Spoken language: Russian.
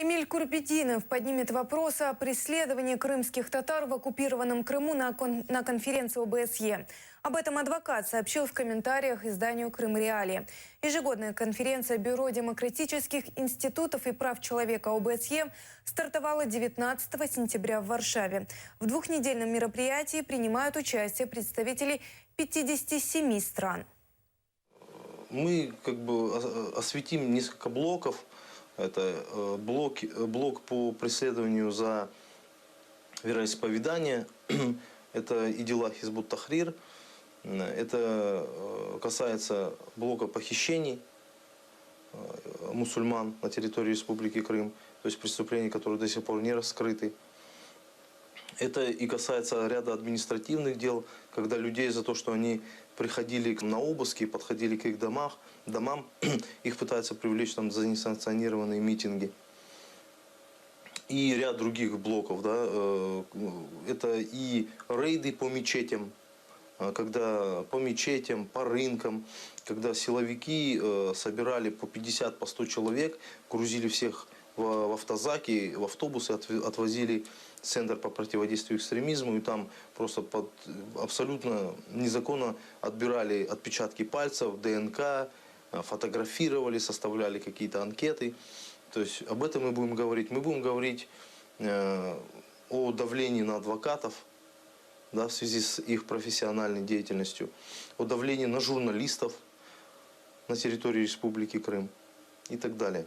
Эмиль Курбетдинов поднимет вопрос о преследовании крымских татар в оккупированном Крыму на конференции ОБСЕ. Об этом адвокат сообщил в комментариях изданию «Крым Реалии». Ежегодная конференция Бюро демократических институтов и прав человека ОБСЕ стартовала 19 сентября в Варшаве. В двухнедельном мероприятии принимают участие представители 57 стран. Мы осветим несколько блоков. Это блок по преследованию за вероисповедание. Это и дела Хизбут Тахрир. Это касается блока похищений мусульман на территории Республики Крым. То есть преступлений, которые до сих пор не раскрыты. Это и касается ряда административных дел, когда людей за то, что они приходили на обыски, подходили к их домам, их пытаются привлечь там за несанкционированные митинги. И ряд других блоков. Да, это и рейды по мечетям, когда по мечетям, по рынкам, когда силовики собирали по 50, по 100 человек, грузили всех в автозаки, в автобусы, отвозили в Центр по противодействию экстремизму, и там просто абсолютно незаконно отбирали отпечатки пальцев, ДНК, фотографировали, составляли какие-то анкеты. То есть об этом мы будем говорить. Мы будем говорить о давлении на адвокатов, да, в связи с их профессиональной деятельностью, о давлении на журналистов на территории Республики Крым и так далее.